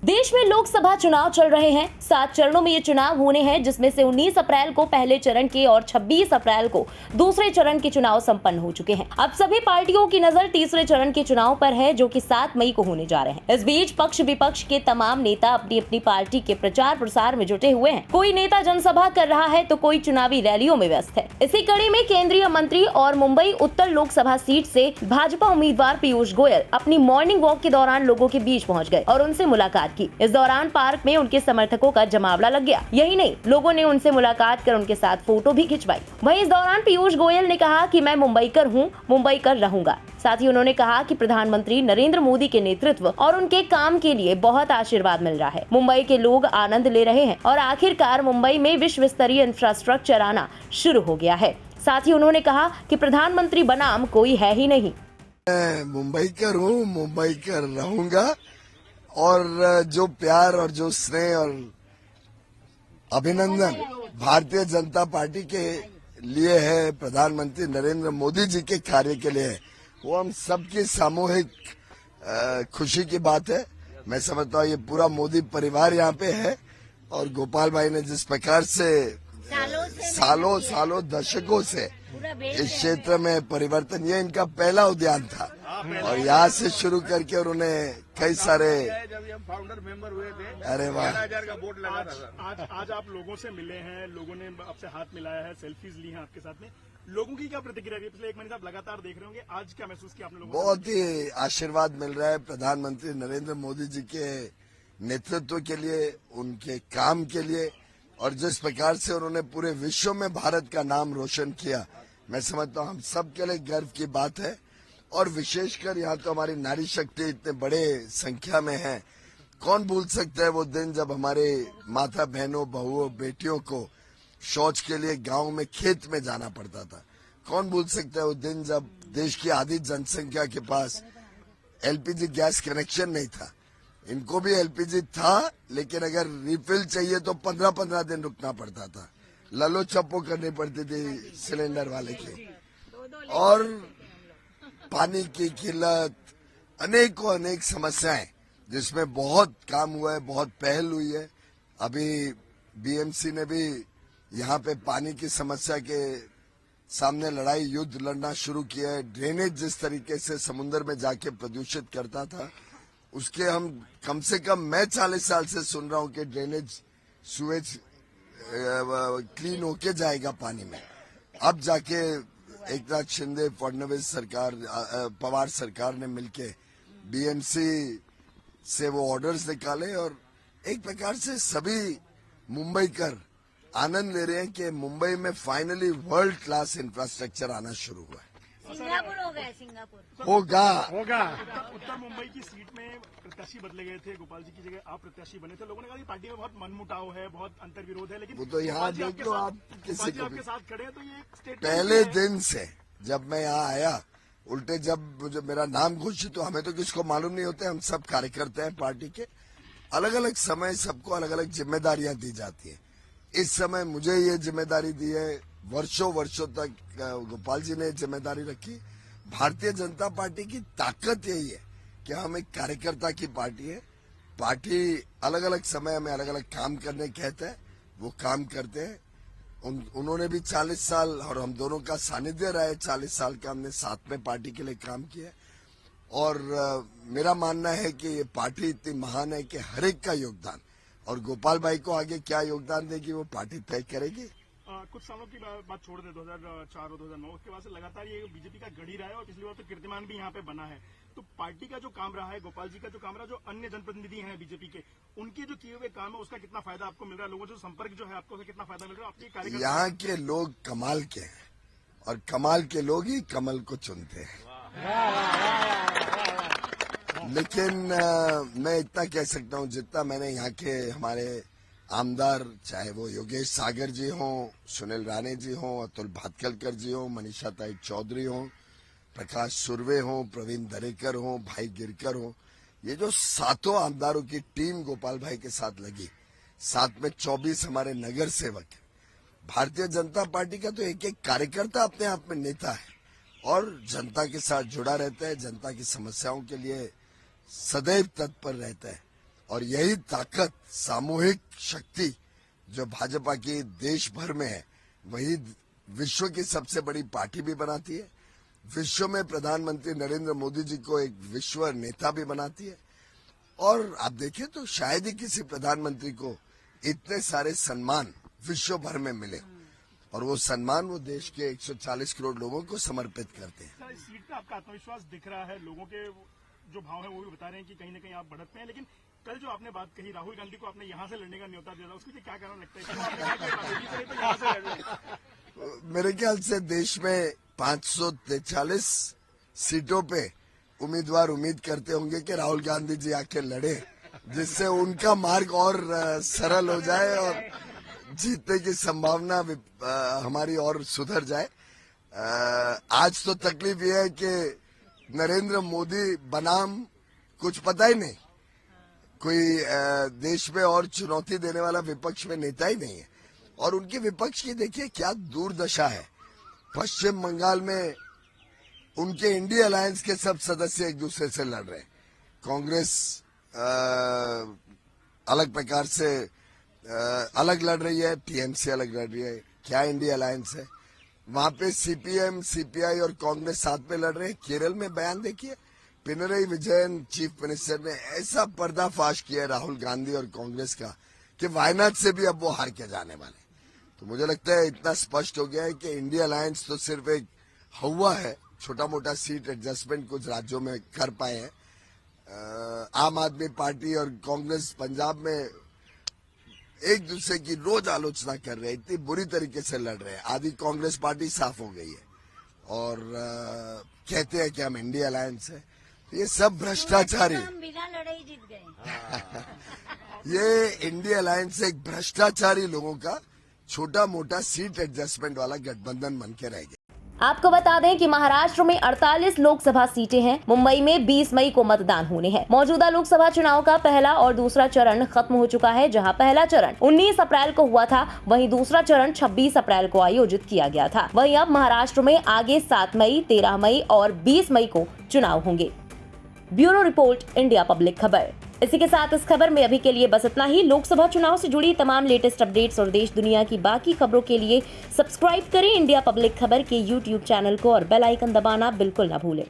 देश में लोकसभा चुनाव चल रहे हैं। 7 चरणों में ये चुनाव होने हैं, जिसमें से 19 अप्रैल को पहले चरण के और 26 अप्रैल को दूसरे चरण के चुनाव संपन्न हो चुके हैं। अब सभी पार्टियों की नजर तीसरे चरण के चुनाव पर है, जो कि 7 मई को होने जा रहे हैं। इस बीच पक्ष विपक्ष के तमाम नेता अपनी अपनी पार्टी के प्रचार प्रसार में जुटे हुए हैं। कोई नेता जनसभा कर रहा है तो कोई चुनावी रैलियों में व्यस्त है। इसी कड़ी में केंद्रीय मंत्री और मुंबई उत्तर लोकसभा सीट से भाजपा उम्मीदवार पीयूष गोयल अपनी मॉर्निंग वॉक के दौरान लोगों के बीच पहुंच गए और उनसे मुलाकात की। इस दौरान पार्क में उनके समर्थकों का जमावड़ा लग गया। यही नहीं, लोगों ने उनसे मुलाकात कर उनके साथ फोटो भी खिंचवाई। वहीं इस दौरान पीयूष गोयल ने कहा कि मैं मुंबईकर हूं, मुंबईकर रहूंगा। साथ ही उन्होंने कहा कि प्रधानमंत्री नरेंद्र मोदी के नेतृत्व और उनके काम के लिए बहुत आशीर्वाद मिल रहा है। मुंबई के लोग आनंद ले रहे हैं और आखिरकार मुंबई में विश्व स्तरीय इंफ्रास्ट्रक्चर आना शुरू हो गया है। साथ ही उन्होंने कहा कि प्रधानमंत्री बनाम कोई है ही नहीं। मुंबईकर हूँ, मुंबईकर रहूंगा और जो प्यार और जो स्नेह और अभिनंदन भारतीय जनता पार्टी के लिए है, प्रधानमंत्री नरेंद्र मोदी जी के कार्य के लिए है, वो हम सबकी सामूहिक खुशी की बात है। मैं समझता हूँ ये पूरा मोदी परिवार यहाँ पे है और गोपाल भाई ने जिस प्रकार से सालों दशकों से इस क्षेत्र में परिवर्तन, ये इनका पहला उद्यान था और यहाँ से शुरू करके और उन्हें कई सारे, जब हम फाउंडर मेंबर हुए थे, अरे वाह, 1000 का बोर्ड लगा था। आज आप लोगों से मिले हैं, लोगों ने आपसे हाथ मिलाया है, सेल्फीज ली हैं आपके साथ में। लोगों की क्या प्रतिक्रिया रही? पिछले 1 महीने से आप लगातार देख रहे होंगे, आज क्या महसूस किया आपने लोगों? बहुत ही आशीर्वाद मिल रहा है प्रधानमंत्री नरेंद्र मोदी जी के नेतृत्व के लिए, उनके काम के लिए और जिस प्रकार से उन्होंने पूरे विश्व में भारत का नाम रोशन किया, मैं समझता हूँ हम सब के लिए गर्व की बात है। और विशेषकर यहाँ तो हमारी नारी शक्ति इतने बड़े संख्या में है। कौन भूल सकता है वो दिन जब हमारे माता बहनों, बहुओं, बेटियों को शौच के लिए गांव में, खेत में जाना पड़ता था। कौन भूल सकता है वो दिन जब देश की आधी जनसंख्या के पास एलपीजी गैस कनेक्शन नहीं था। इनको भी एलपीजी था, लेकिन अगर रिफिल चाहिए तो 15-15 दिन रुकना पड़ता था, ललो चप्पो करनी पड़ती थी सिलेंडर वाले की। और पानी की किल्लत, अनेक समस्याएं जिसमें बहुत काम हुआ है, बहुत पहल हुई है। अभी बीएमसी ने भी यहाँ पे पानी की समस्या के सामने लड़ाई, युद्ध लड़ना शुरू किया है। ड्रेनेज जिस तरीके से समुद्र में जाके प्रदूषित करता था, उसके हम कम से कम, मैं 40 साल से सुन रहा हूँ कि ड्रेनेज सुएज क्लीन होके जाएगा पानी में। अब जाके एकनाथ शिंदे, फडणवीस सरकार, पवार सरकार ने मिलके बीएमसी से वो ऑर्डर्स निकाले और एक प्रकार से सभी मुंबईकर आनंद ले रहे हैं कि मुंबई में फाइनली वर्ल्ड क्लास इंफ्रास्ट्रक्चर आना शुरू हुआ है। सिंगापुर हो गया, सिंगापुर होगा। उत्तर मुंबई की सीट में प्रत्याशी बदले गए थे, गोपाल जी की जगह आप प्रत्याशी बने थे। लोगों ने कहा कि पार्टी में बहुत मनमुटाव है, बहुत अंतर्विरोध है, लेकिन वो तो यहाँ देख लो आप, किसी को आपके साथ खड़े हैं, तो ये एक स्टेटमेंट पहले दिन से जब मैं यहाँ आया, उल्टे जब मुझे मेरा नाम घोषित, तो हमें तो किसको मालूम नहीं होता, हम सब कार्यकर्ता हैं पार्टी के। अलग अलग समय सबको अलग अलग जिम्मेदारियां दी जाती है। इस समय मुझे ये जिम्मेदारी दी है, वर्षों तक गोपाल जी ने जिम्मेदारी रखी। भारतीय जनता पार्टी की ताकत यही है कि हम एक कार्यकर्ता की पार्टी है। पार्टी अलग अलग समय में अलग अलग काम करने कहते हैं, वो काम करते हैं। उन्होंने भी 40 साल और हम दोनों का सानिध्य रहा है, 40 साल का हमने साथ में पार्टी के लिए काम किया है। और मेरा मानना है कि ये पार्टी इतनी महान है कि हर एक का योगदान, और गोपाल भाई को आगे क्या योगदान देगी वो पार्टी तय करेगी। कुछ सालों की बात छोड़ दें, 2004 और 2009 के बाद से लगातार ये बीजेपी का गढ़ ही रहा है और पिछली बार तो कीर्तिमान भी यहाँ पे बना है। तो पार्टी का जो काम रहा है, गोपाल जी का जो काम रहा है, जो अन्य जनप्रतिनिधि हैं बीजेपी के, उनके जो किए हुए काम है, उसका कितना फायदा आपको मिल रहा है? लोगों से संपर्क जो है आपको, उसका कितना फायदा मिल रहा है? आपके कार्यकर्ता, यहाँ के लोग कमाल के हैं और कमाल के लोग ही कमल को चुनते हैं। लेकिन मैं इतना कह सकता हूँ, जितना मैंने यहाँ के हमारे आमदार, चाहे वो योगेश सागर जी हों, सुनील राणे जी हों, अतुल भातखलकर जी हों, मनीषा ताई चौधरी हों, प्रकाश सुर्वे हों, प्रवीण दरेकर हों, भाई गिरकर हों, ये जो 7 आमदारों की टीम गोपाल भाई के साथ लगी, साथ में 24 हमारे नगर सेवक है। भारतीय जनता पार्टी का तो एक एक कार्यकर्ता अपने आप में नेता है और जनता के साथ जुड़ा रहता है, जनता की समस्याओं के लिए सदैव तत्पर रहता है। और यही ताकत, सामूहिक शक्ति जो भाजपा की देश भर में है, वही विश्व की सबसे बड़ी पार्टी भी बनाती है, विश्व में प्रधानमंत्री नरेंद्र मोदी जी को एक विश्व नेता भी बनाती है। और आप देखें तो शायद ही किसी प्रधानमंत्री को इतने सारे सम्मान विश्व भर में मिले, और वो सम्मान वो देश के 140 करोड़ लोगों को समर्पित करते हैं। सर, इस सीट पे आपका आत्मविश्वास दिख रहा है, लोगों के जो भाव है वो भी बता रहे हैं कि कहीं ना कहीं आप बढ़त पे हैं, लेकिन कल जो आपने बात कही, राहुल गांधी को आपने यहाँ से लड़ने का न्योता दिया था, उसके लिए क्या कारण लगता है? क्यों आपने कहा कि राहुल जी को यहाँ से लड़ना? मेरे ख्याल से देश में 543 सीटों पे उम्मीदवार उम्मीद करते होंगे कि राहुल गांधी जी आके लड़े, जिससे उनका मार्ग और सरल हो जाए और जीतने की संभावना हमारी और सुधर जाए। आज तो तकलीफ यह है कि नरेंद्र मोदी बनाम कुछ पता ही नहीं, कोई देश में और चुनौती देने वाला विपक्ष में नेता ही नहीं है। और उनके विपक्ष की देखिए क्या दुर्दशा है। पश्चिम बंगाल में उनके इंडिया अलायंस के सब सदस्य एक दूसरे से लड़ रहे हैं। कांग्रेस अलग प्रकार से अलग लड़ रही है, टीएमसी अलग लड़ रही है। क्या इंडिया अलायंस है? वहां पे सीपीएम, सीपीआई और कांग्रेस साथ में लड़ रहे हैं। केरल में बयान देखिए, पिनरई विजयन चीफ मिनिस्टर ने ऐसा पर्दाफाश किया राहुल गांधी और कांग्रेस का कि वायनाड से भी अब वो हार के जाने वाले। तो मुझे लगता है इतना स्पष्ट हो गया है कि इंडिया अलायंस तो सिर्फ एक हवा है, छोटा मोटा सीट एडजस्टमेंट कुछ राज्यों में कर पाए हैं। आम आदमी पार्टी और कांग्रेस पंजाब में एक दूसरे की रोज आलोचना कर रहे हैं, इतनी बुरी तरीके से लड़ रहे हैं। आधी कांग्रेस पार्टी साफ हो गई है और कहते हैं कि हम इंडिया अलायंस है। ये सब भ्रष्टाचारी, हम बिना लड़े ही जीत गए। ये इंडिया अलायंस एक भ्रष्टाचारी लोगों का छोटा मोटा सीट एडजस्टमेंट वाला गठबंधन बन के रह गया। आपको बता दें कि महाराष्ट्र में 48 लोकसभा सीटें हैं। मुंबई में 20 मई को मतदान होने हैं। मौजूदा लोकसभा चुनाव का पहला और दूसरा चरण खत्म हो चुका है। जहां पहला चरण 19 अप्रैल को हुआ था, वहीं दूसरा चरण 26 अप्रैल को आयोजित किया गया था। वहीं अब महाराष्ट्र में आगे 7 मई, 13 मई और 20 मई को चुनाव होंगे। ब्यूरो रिपोर्ट, इंडिया पब्लिक खबर। इसी के साथ इस खबर में अभी के लिए बस इतना ही। लोकसभा चुनाव से जुड़ी तमाम लेटेस्ट अपडेट्स और देश दुनिया की बाकी खबरों के लिए सब्सक्राइब करें इंडिया पब्लिक खबर के YouTube चैनल को और बेल आइकन दबाना बिल्कुल ना भूलें।